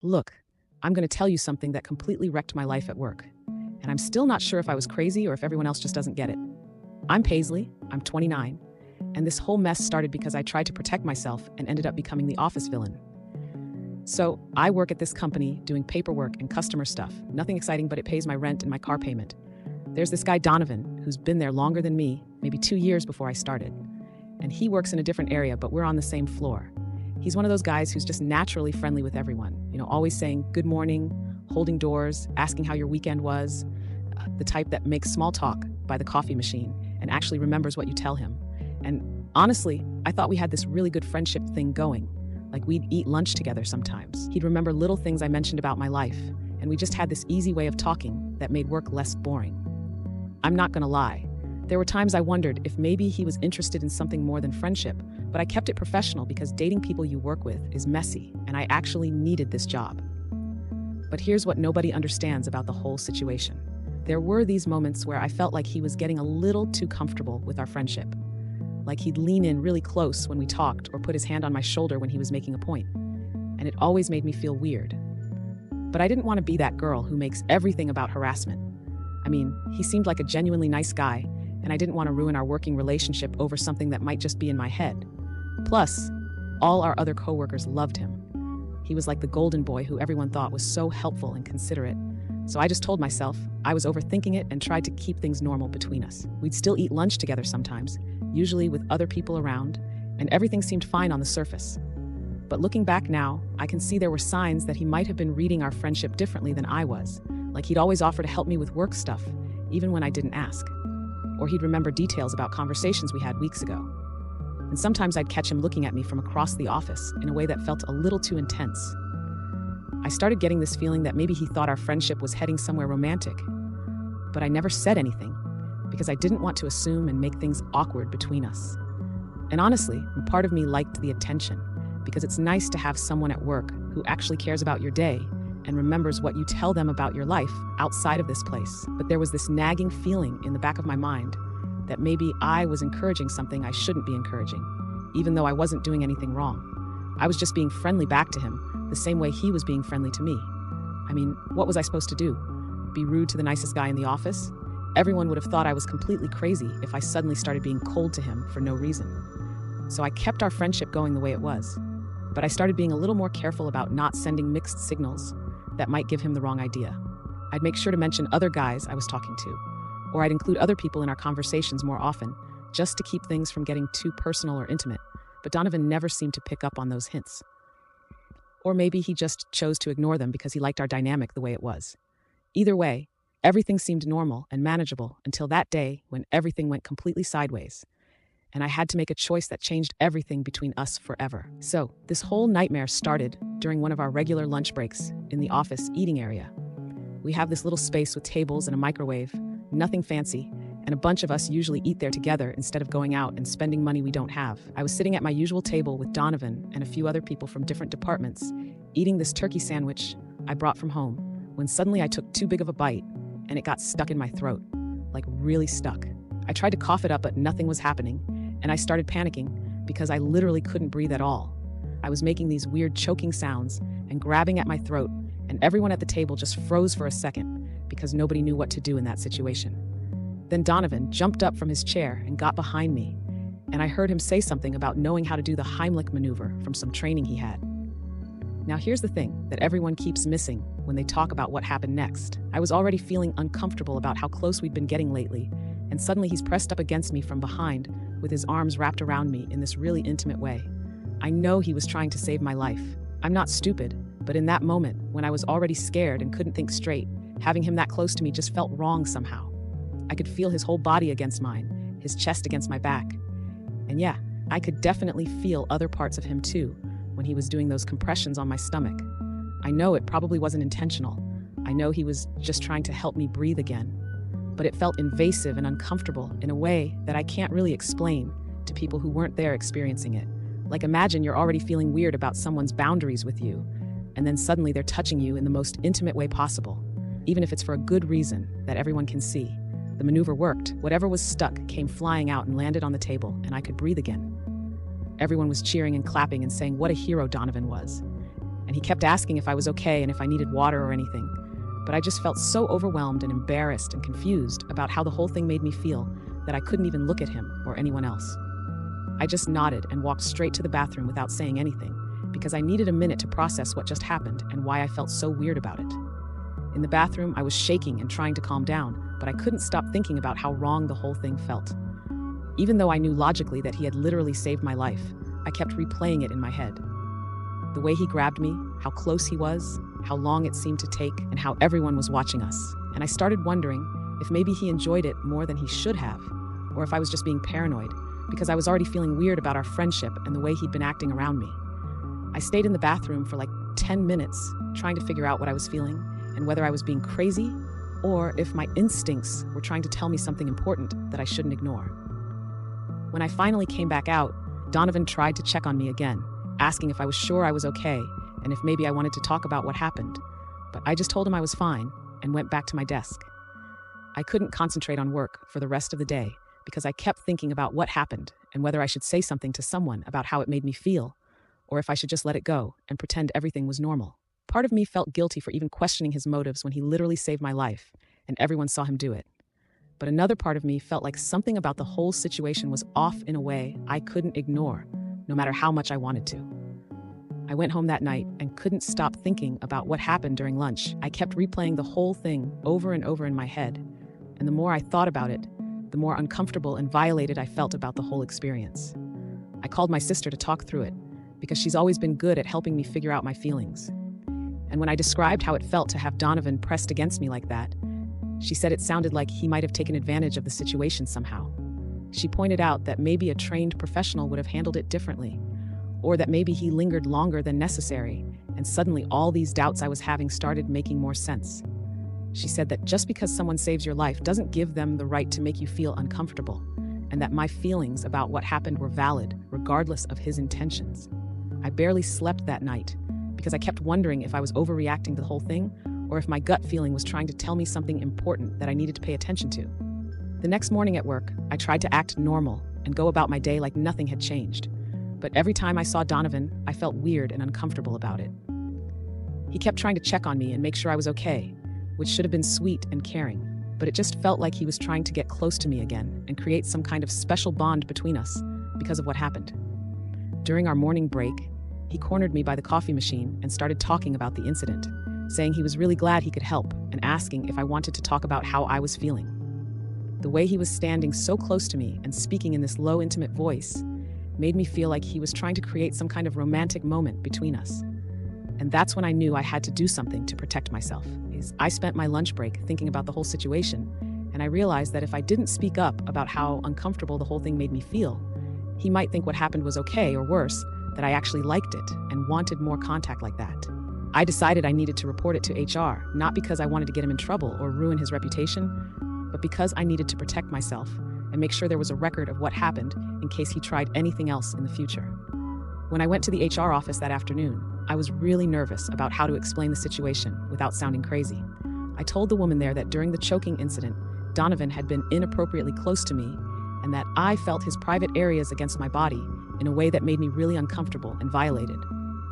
Look, I'm going to tell you something that completely wrecked my life at work. And I'm still not sure if I was crazy or if everyone else just doesn't get it. I'm Paisley, I'm 29, and this whole mess started because I tried to protect myself and ended up becoming the office villain. So, I work at this company doing paperwork and customer stuff. Nothing exciting, but it pays my rent and my car payment. There's this guy Donovan, who's been there longer than me, maybe 2 years before I started. And he works in a different area, but we're on the same floor. He's one of those guys who's just naturally friendly with everyone. Always saying good morning, holding doors, asking how your weekend was. The type that makes small talk by the coffee machine and actually remembers what you tell him. And honestly, I thought we had this really good friendship thing going. Like we'd eat lunch together sometimes. He'd remember little things I mentioned about my life, and we just had this easy way of talking that made work less boring. I'm not gonna lie. There were times I wondered if maybe he was interested in something more than friendship, but I kept it professional because dating people you work with is messy, and I actually needed this job. But here's what nobody understands about the whole situation. There were these moments where I felt like he was getting a little too comfortable with our friendship. Like he'd lean in really close when we talked or put his hand on my shoulder when he was making a point. And it always made me feel weird. But I didn't want to be that girl who makes everything about harassment. I mean, he seemed like a genuinely nice guy, and I didn't want to ruin our working relationship over something that might just be in my head. Plus, all our other coworkers loved him. He was like the golden boy who everyone thought was so helpful and considerate. So I just told myself I was overthinking it and tried to keep things normal between us. We'd still eat lunch together sometimes, usually with other people around, and everything seemed fine on the surface. But looking back now, I can see there were signs that he might have been reading our friendship differently than I was. Like he'd always offer to help me with work stuff, even when I didn't ask. Or he'd remember details about conversations we had weeks ago. And sometimes I'd catch him looking at me from across the office in a way that felt a little too intense. I started getting this feeling that maybe he thought our friendship was heading somewhere romantic. But I never said anything, because I didn't want to assume and make things awkward between us. And honestly, part of me liked the attention, because it's nice to have someone at work who actually cares about your day and remembers what you tell them about your life outside of this place. But there was this nagging feeling in the back of my mind that maybe I was encouraging something I shouldn't be encouraging, even though I wasn't doing anything wrong. I was just being friendly back to him, the same way he was being friendly to me. I mean, what was I supposed to do? Be rude to the nicest guy in the office? Everyone would have thought I was completely crazy if I suddenly started being cold to him for no reason. So I kept our friendship going the way it was. But I started being a little more careful about not sending mixed signals that might give him the wrong idea. I'd make sure to mention other guys I was talking to, or I'd include other people in our conversations more often, just to keep things from getting too personal or intimate. But Donovan never seemed to pick up on those hints. Or maybe he just chose to ignore them because he liked our dynamic the way it was. Either way, everything seemed normal and manageable until that day when everything went completely sideways, and I had to make a choice that changed everything between us forever. So, this whole nightmare started during one of our regular lunch breaks in the office eating area. We have this little space with tables and a microwave, nothing fancy, and a bunch of us usually eat there together instead of going out and spending money we don't have. I was sitting at my usual table with Donovan and a few other people from different departments, eating this turkey sandwich I brought from home, when suddenly I took too big of a bite and it got stuck in my throat, like really stuck. I tried to cough it up, but nothing was happening, and I started panicking because I literally couldn't breathe at all. I was making these weird choking sounds and grabbing at my throat, and everyone at the table just froze for a second because nobody knew what to do in that situation. Then Donovan jumped up from his chair and got behind me, and I heard him say something about knowing how to do the Heimlich maneuver from some training he had. Now here's the thing that everyone keeps missing when they talk about what happened next. I was already feeling uncomfortable about how close we'd been getting lately, and suddenly he's pressed up against me from behind with his arms wrapped around me in this really intimate way. I know he was trying to save my life. I'm not stupid, but in that moment, when I was already scared and couldn't think straight, having him that close to me just felt wrong somehow. I could feel his whole body against mine, his chest against my back. And yeah, I could definitely feel other parts of him too, when he was doing those compressions on my stomach. I know it probably wasn't intentional. I know he was just trying to help me breathe again. But it felt invasive and uncomfortable in a way that I can't really explain to people who weren't there experiencing it. Like imagine you're already feeling weird about someone's boundaries with you, and then suddenly they're touching you in the most intimate way possible, even if it's for a good reason that everyone can see. The maneuver worked. Whatever was stuck came flying out and landed on the table, and I could breathe again. Everyone was cheering and clapping and saying what a hero Donovan was. and he kept asking if I was okay and if I needed water or anything. But I just felt so overwhelmed and embarrassed and confused about how the whole thing made me feel that I couldn't even look at him or anyone else. I just nodded and walked straight to the bathroom without saying anything, because I needed a minute to process what just happened and why I felt so weird about it. In the bathroom, I was shaking and trying to calm down, but I couldn't stop thinking about how wrong the whole thing felt. Even though I knew logically that he had literally saved my life, I kept replaying it in my head. The way he grabbed me, how close he was, how long it seemed to take, and how everyone was watching us. And I started wondering if maybe he enjoyed it more than he should have, or if I was just being paranoid, because I was already feeling weird about our friendship and the way he'd been acting around me. I stayed in the bathroom for like 10 minutes, trying to figure out what I was feeling, and whether I was being crazy, or if my instincts were trying to tell me something important that I shouldn't ignore. When I finally came back out, Donovan tried to check on me again, asking if I was sure I was okay, and if maybe I wanted to talk about what happened. But I just told him I was fine, and went back to my desk. I couldn't concentrate on work for the rest of the day, because I kept thinking about what happened, and whether I should say something to someone about how it made me feel, or if I should just let it go and pretend everything was normal. Part of me felt guilty for even questioning his motives when he literally saved my life, and everyone saw him do it. But another part of me felt like something about the whole situation was off in a way I couldn't ignore, no matter how much I wanted to. I went home that night and couldn't stop thinking about what happened during lunch. I kept replaying the whole thing over and over in my head, and the more I thought about it, the more uncomfortable and violated I felt about the whole experience. I called my sister to talk through it, because she's always been good at helping me figure out my feelings. And when I described how it felt to have Donovan pressed against me like that, she said it sounded like he might have taken advantage of the situation somehow. She pointed out that maybe a trained professional would have handled it differently, or that maybe he lingered longer than necessary, and suddenly all these doubts I was having started making more sense. She said that just because someone saves your life doesn't give them the right to make you feel uncomfortable, and that my feelings about what happened were valid, regardless of his intentions. I barely slept that night, because I kept wondering if I was overreacting to the whole thing, or if my gut feeling was trying to tell me something important that I needed to pay attention to. The next morning at work, I tried to act normal and go about my day like nothing had changed. But every time I saw Donovan, I felt weird and uncomfortable about it. He kept trying to check on me and make sure I was okay, which should have been sweet and caring, but it just felt like he was trying to get close to me again and create some kind of special bond between us because of what happened. During our morning break, he cornered me by the coffee machine and started talking about the incident, saying he was really glad he could help and asking if I wanted to talk about how I was feeling. The way he was standing so close to me and speaking in this low, intimate voice made me feel like he was trying to create some kind of romantic moment between us. And that's when I knew I had to do something to protect myself. I spent my lunch break thinking about the whole situation, and I realized that if I didn't speak up about how uncomfortable the whole thing made me feel, he might think what happened was okay, or worse, that I actually liked it and wanted more contact like that. I decided I needed to report it to HR, not because I wanted to get him in trouble or ruin his reputation, but because I needed to protect myself and make sure there was a record of what happened in case he tried anything else in the future. When I went to the HR office that afternoon, I was really nervous about how to explain the situation without sounding crazy. I told the woman there that during the choking incident, Donovan had been inappropriately close to me, and that I felt his private areas against my body in a way that made me really uncomfortable and violated.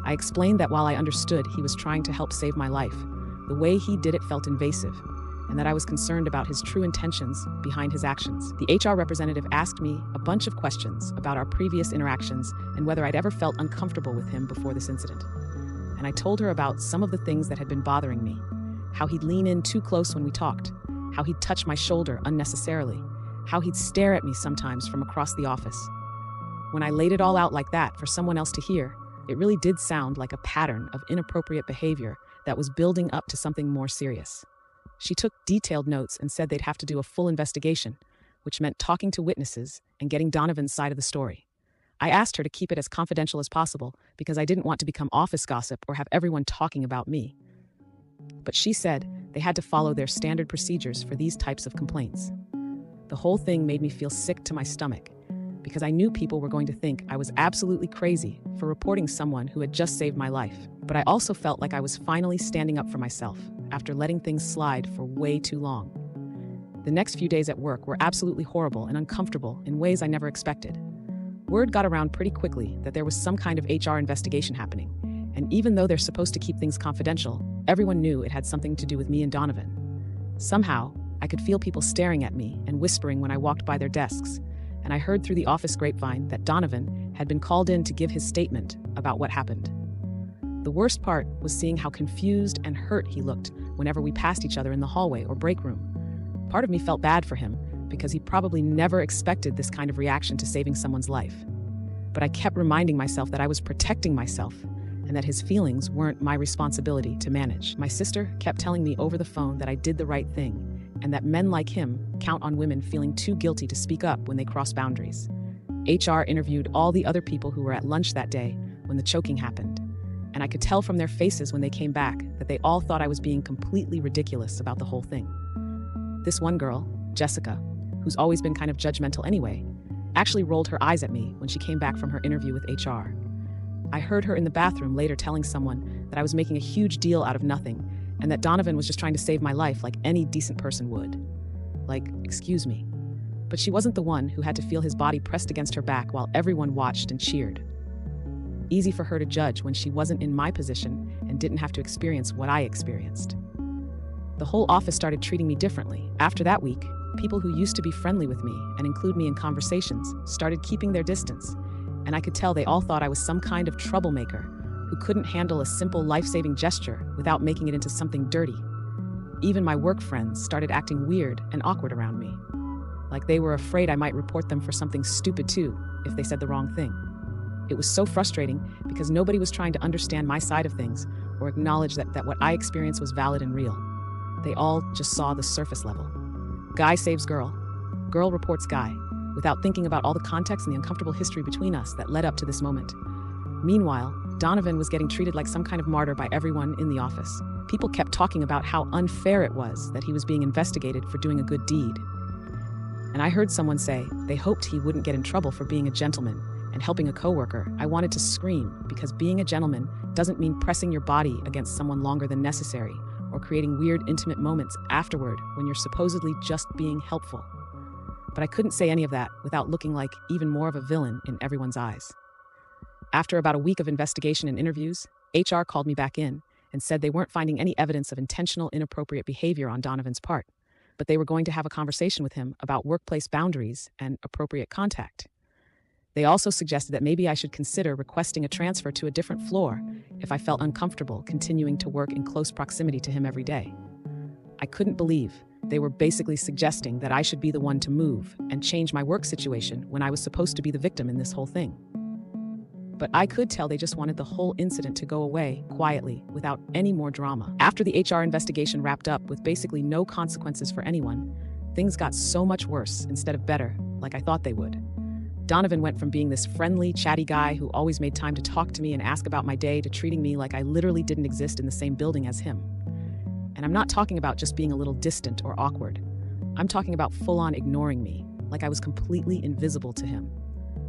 I explained that while I understood he was trying to help save my life, the way he did it felt invasive, and that I was concerned about his true intentions behind his actions. The HR representative asked me a bunch of questions about our previous interactions and whether I'd ever felt uncomfortable with him before this incident. And I told her about some of the things that had been bothering me, how he'd lean in too close when we talked, how he'd touch my shoulder unnecessarily, how he'd stare at me sometimes from across the office. When I laid it all out like that for someone else to hear, it really did sound like a pattern of inappropriate behavior that was building up to something more serious. She took detailed notes and said they'd have to do a full investigation, which meant talking to witnesses and getting Donovan's side of the story. I asked her to keep it as confidential as possible because I didn't want to become office gossip or have everyone talking about me. But she said they had to follow their standard procedures for these types of complaints. The whole thing made me feel sick to my stomach because I knew people were going to think I was absolutely crazy for reporting someone who had just saved my life. But I also felt like I was finally standing up for myself after letting things slide for way too long. The next few days at work were absolutely horrible and uncomfortable in ways I never expected. Word got around pretty quickly that there was some kind of HR investigation happening, And even though they're supposed to keep things confidential, everyone knew it had something to do with me and Donovan. Somehow, I could feel people staring at me and whispering when I walked by their desks, and I heard through the office grapevine that Donovan had been called in to give his statement about what happened. The worst part was seeing how confused and hurt he looked whenever we passed each other in the hallway or break room. Part of me felt bad for him because he probably never expected this kind of reaction to saving someone's life. But I kept reminding myself that I was protecting myself and that his feelings weren't my responsibility to manage. My sister kept telling me over the phone that I did the right thing and that men like him count on women feeling too guilty to speak up when they cross boundaries. HR interviewed all the other people who were at lunch that day when the choking happened, and I could tell from their faces when they came back that they all thought I was being completely ridiculous about the whole thing. This one girl, Jessica, who's always been kind of judgmental anyway, actually rolled her eyes at me when she came back from her interview with HR. I heard her in the bathroom later telling someone that I was making a huge deal out of nothing and that Donovan was just trying to save my life like any decent person would. Like, excuse me. But she wasn't the one who had to feel his body pressed against her back while everyone watched and cheered. Easy for her to judge when she wasn't in my position and didn't have to experience what I experienced. The whole office started treating me differently. After that week, people who used to be friendly with me and include me in conversations started keeping their distance, and I could tell they all thought I was some kind of troublemaker who couldn't handle a simple life-saving gesture without making it into something dirty. Even my work friends started acting weird and awkward around me, like they were afraid I might report them for something stupid too if they said the wrong thing. It was so frustrating because nobody was trying to understand my side of things or acknowledge that what I experienced was valid and real. They all just saw the surface level. Guy saves girl. Girl reports guy, without thinking about all the context and the uncomfortable history between us that led up to this moment. Meanwhile, Donovan was getting treated like some kind of martyr by everyone in the office. People kept talking about how unfair it was that he was being investigated for doing a good deed. And I heard someone say they hoped he wouldn't get in trouble for being a gentleman and helping a coworker. I wanted to scream because being a gentleman doesn't mean pressing your body against someone longer than necessary or creating weird intimate moments afterward when you're supposedly just being helpful. But I couldn't say any of that without looking like even more of a villain in everyone's eyes. After about a week of investigation and interviews, HR called me back in and said they weren't finding any evidence of intentional inappropriate behavior on Donovan's part, but they were going to have a conversation with him about workplace boundaries and appropriate contact. They also suggested that maybe I should consider requesting a transfer to a different floor if I felt uncomfortable continuing to work in close proximity to him every day. I couldn't believe they were basically suggesting that I should be the one to move and change my work situation when I was supposed to be the victim in this whole thing. But I could tell they just wanted the whole incident to go away quietly without any more drama. After the HR investigation wrapped up with basically no consequences for anyone, things got so much worse instead of better, like I thought they would. Donovan went from being this friendly, chatty guy who always made time to talk to me and ask about my day to treating me like I literally didn't exist in the same building as him. And I'm not talking about just being a little distant or awkward. I'm talking about full-on ignoring me, like I was completely invisible to him.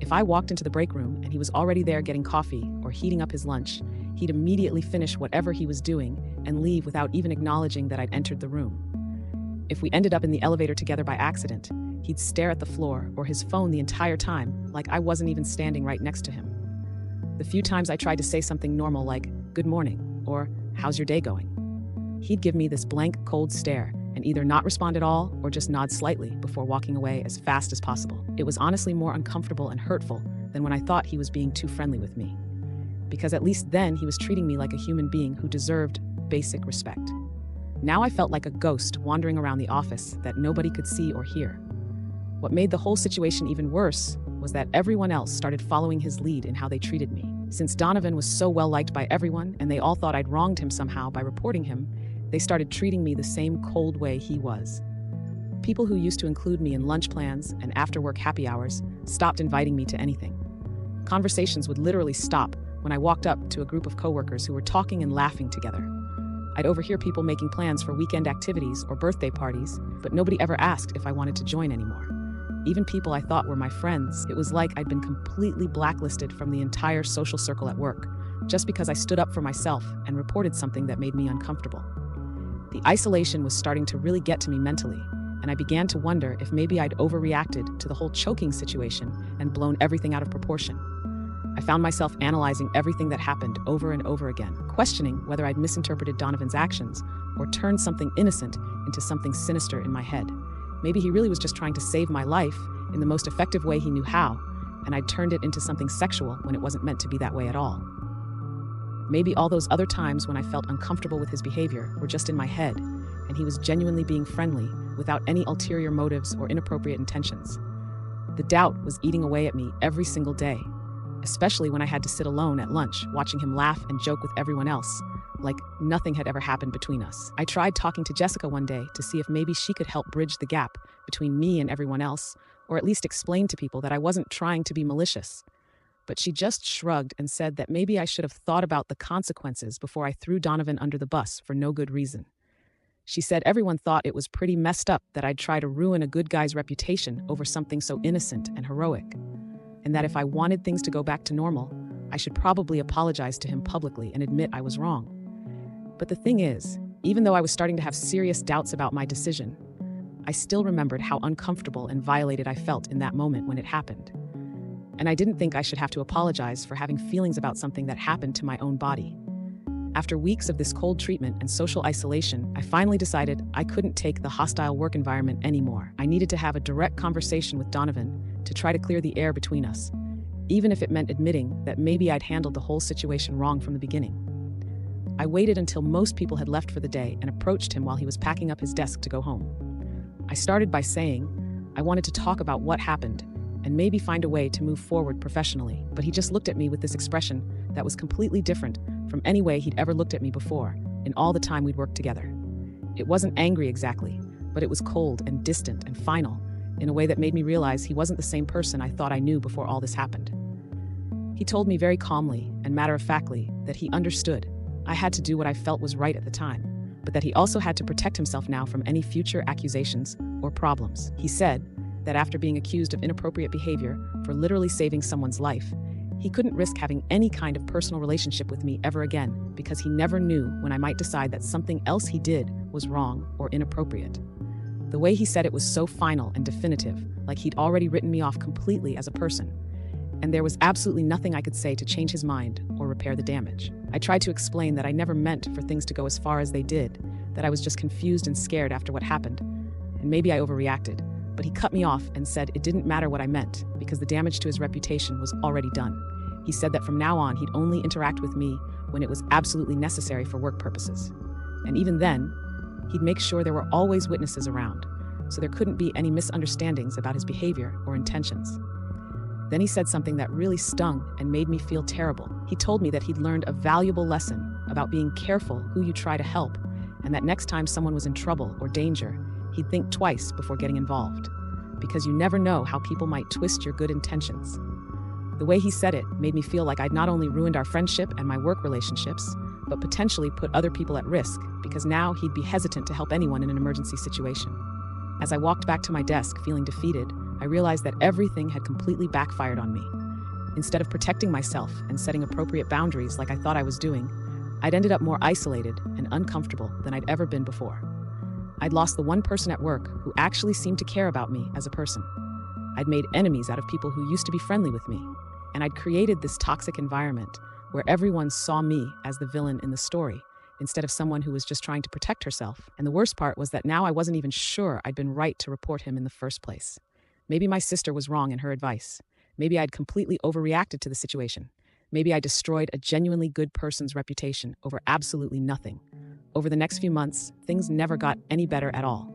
If I walked into the break room and he was already there getting coffee or heating up his lunch, he'd immediately finish whatever he was doing and leave without even acknowledging that I'd entered the room. If we ended up in the elevator together by accident, he'd stare at the floor or his phone the entire time, like I wasn't even standing right next to him. The few times I tried to say something normal like, "Good morning," or "How's your day going?" he'd give me this blank, cold stare and either not respond at all or just nod slightly before walking away as fast as possible. It was honestly more uncomfortable and hurtful than when I thought he was being too friendly with me, because at least then he was treating me like a human being who deserved basic respect. Now I felt like a ghost wandering around the office that nobody could see or hear. What made the whole situation even worse was that everyone else started following his lead in how they treated me. Since Donovan was so well liked by everyone and they all thought I'd wronged him somehow by reporting him, they started treating me the same cold way he was. People who used to include me in lunch plans and after-work happy hours stopped inviting me to anything. Conversations would literally stop when I walked up to a group of coworkers who were talking and laughing together. I'd overhear people making plans for weekend activities or birthday parties, but nobody ever asked if I wanted to join anymore. Even people I thought were my friends, it was like I'd been completely blacklisted from the entire social circle at work, just because I stood up for myself and reported something that made me uncomfortable. The isolation was starting to really get to me mentally, and I began to wonder if maybe I'd overreacted to the whole choking situation and blown everything out of proportion. I found myself analyzing everything that happened over and over again, questioning whether I'd misinterpreted Donovan's actions or turned something innocent into something sinister in my head. Maybe he really was just trying to save my life in the most effective way he knew how, and I'd turned it into something sexual when it wasn't meant to be that way at all. Maybe all those other times when I felt uncomfortable with his behavior were just in my head, and he was genuinely being friendly without any ulterior motives or inappropriate intentions. The doubt was eating away at me every single day, especially when I had to sit alone at lunch watching him laugh and joke with everyone else, like nothing had ever happened between us. I tried talking to Jessica one day to see if maybe she could help bridge the gap between me and everyone else, or at least explain to people that I wasn't trying to be malicious. But she just shrugged and said that maybe I should have thought about the consequences before I threw Donovan under the bus for no good reason. She said everyone thought it was pretty messed up that I'd try to ruin a good guy's reputation over something so innocent and heroic, and that if I wanted things to go back to normal, I should probably apologize to him publicly and admit I was wrong. But the thing is, even though I was starting to have serious doubts about my decision, I still remembered how uncomfortable and violated I felt in that moment when it happened. And I didn't think I should have to apologize for having feelings about something that happened to my own body. After weeks of this cold treatment and social isolation, I finally decided I couldn't take the hostile work environment anymore. I needed to have a direct conversation with Donovan to try to clear the air between us, even if it meant admitting that maybe I'd handled the whole situation wrong from the beginning. I waited until most people had left for the day and approached him while he was packing up his desk to go home. I started by saying I wanted to talk about what happened and maybe find a way to move forward professionally, but he just looked at me with this expression that was completely different from any way he'd ever looked at me before in all the time we'd worked together. It wasn't angry exactly, but it was cold and distant and final in a way that made me realize he wasn't the same person I thought I knew before all this happened. He told me very calmly and matter-of-factly that he understood I had to do what I felt was right at the time, but that he also had to protect himself now from any future accusations or problems. He said that after being accused of inappropriate behavior for literally saving someone's life, he couldn't risk having any kind of personal relationship with me ever again because he never knew when I might decide that something else he did was wrong or inappropriate. The way he said it was so final and definitive, like he'd already written me off completely as a person, and there was absolutely nothing I could say to change his mind or repair the damage. I tried to explain that I never meant for things to go as far as they did, that I was just confused and scared after what happened, and maybe I overreacted, but he cut me off and said it didn't matter what I meant because the damage to his reputation was already done. He said that from now on he'd only interact with me when it was absolutely necessary for work purposes. And even then, he'd make sure there were always witnesses around, so there couldn't be any misunderstandings about his behavior or intentions. Then he said something that really stung and made me feel terrible. He told me that he'd learned a valuable lesson about being careful who you try to help, and that next time someone was in trouble or danger, he'd think twice before getting involved, because you never know how people might twist your good intentions. The way he said it made me feel like I'd not only ruined our friendship and my work relationships, but potentially put other people at risk, because now he'd be hesitant to help anyone in an emergency situation. As I walked back to my desk feeling defeated, I realized that everything had completely backfired on me. Instead of protecting myself and setting appropriate boundaries like I thought I was doing, I'd ended up more isolated and uncomfortable than I'd ever been before. I'd lost the one person at work who actually seemed to care about me as a person. I'd made enemies out of people who used to be friendly with me, and I'd created this toxic environment where everyone saw me as the villain in the story, instead of someone who was just trying to protect herself. And the worst part was that now I wasn't even sure I'd been right to report him in the first place. Maybe my sister was wrong in her advice. Maybe I'd completely overreacted to the situation. Maybe I destroyed a genuinely good person's reputation over absolutely nothing. Over the next few months, things never got any better at all.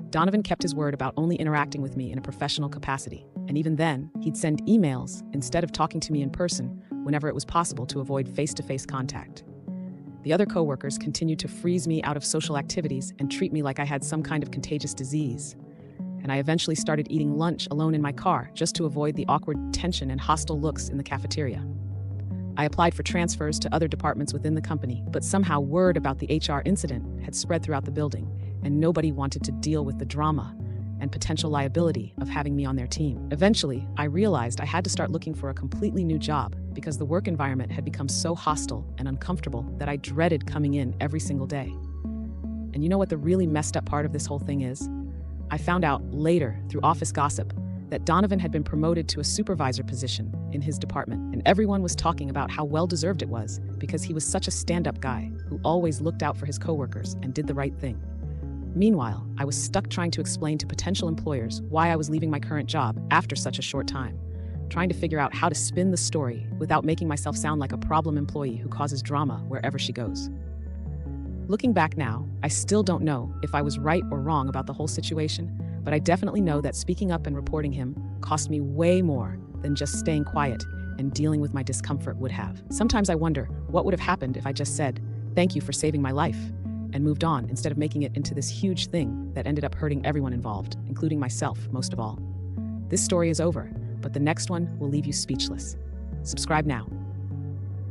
Donovan kept his word about only interacting with me in a professional capacity, and even then, he'd send emails instead of talking to me in person whenever it was possible to avoid face-to-face contact. The other coworkers continued to freeze me out of social activities and treat me like I had some kind of contagious disease. And I eventually started eating lunch alone in my car just to avoid the awkward tension and hostile looks in the cafeteria. I applied for transfers to other departments within the company, but somehow word about the HR incident had spread throughout the building, and nobody wanted to deal with the drama and potential liability of having me on their team. Eventually, I realized I had to start looking for a completely new job because the work environment had become so hostile and uncomfortable that I dreaded coming in every single day. And you know what the really messed up part of this whole thing is? I found out later through office gossip that Donovan had been promoted to a supervisor position in his department, and everyone was talking about how well-deserved it was because he was such a stand-up guy who always looked out for his coworkers and did the right thing. Meanwhile, I was stuck trying to explain to potential employers why I was leaving my current job after such a short time, trying to figure out how to spin the story without making myself sound like a problem employee who causes drama wherever she goes. Looking back now, I still don't know if I was right or wrong about the whole situation, but I definitely know that speaking up and reporting him cost me way more than just staying quiet and dealing with my discomfort would have. Sometimes I wonder what would have happened if I just said, "Thank you for saving my life," and moved on instead of making it into this huge thing that ended up hurting everyone involved, including myself most of all. This story is over, but the next one will leave you speechless. Subscribe now.